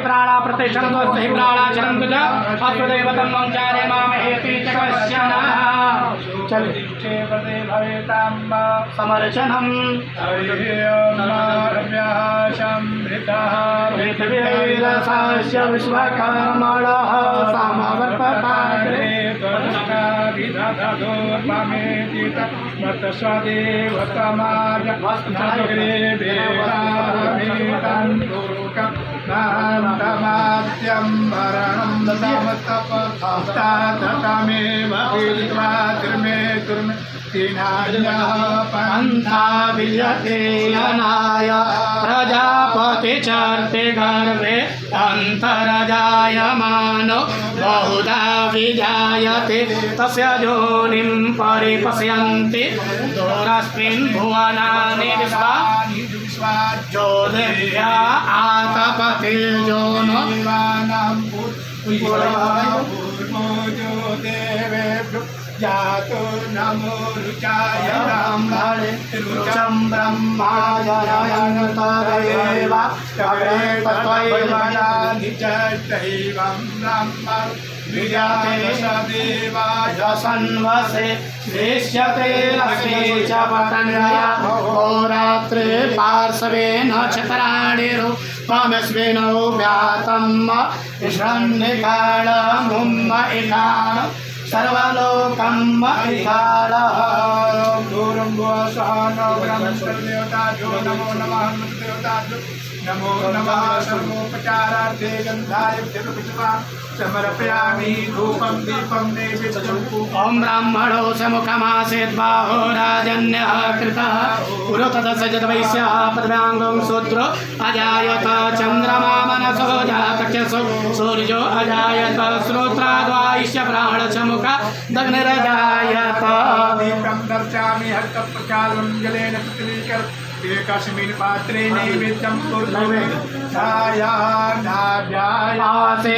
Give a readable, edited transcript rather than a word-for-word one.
प्राणा प्रतिष्ठन्तो हि प्राणा चरन्तु च अत्वदेवतं चारे मामहेति च कश्चन समर्चनम् विश्वकर्मणः समवर्तताग्रे पंथा विजते अनाय प्रजापति चर्ते गर्भे अंतरजायमानो बहुधा विजायते तस्य योनिं परिपश्यन्ति दूरस्मिन् भुवनानि विश्वा ज्योतिर्या आतपतिर्योनो जातो नमो रुचाय ब्रह्मणे रुचं ब्रह्माजनयन्तदेव तवेतत्वैवनानि च दैवं ब्रह्म विजाते सदेवाय सन्वसे दृश्यते लक्ष्मी च पतन्या होरात्रे पार्श्वे नक्षत्राणि रूपमस्मिन् व्यातम् ईशान्यकालमुम्म इकाल सर्वलोकम् इकालः दूरं सह नवग्रहदेवताभ्यो नमो नमः देवताभ्यो नमो नमः सर्वोपचारार्थे गन्धाय पुष्पा समर्पयामि धूपं दीपं नैवेद्यम् ॐ ब्राह्मणो समुखमासेद्बाहो राजन्यः कृतः पुरोतदसजत वैश्यः पद्म्याङ्गं शूद्रो अजायत चन्द्रमा मनसो जातचक्षु सूर्यो अजायत श्रोत्राद्वाइश्य प्राणसमुख दग्निरजायत दीपं दर्शयामि हस्तप्रचालं जलेन पृथ्वीकर एकस्मिन् पात्रे नैवेद्यं कुर्महे छाया नाभ्यायासे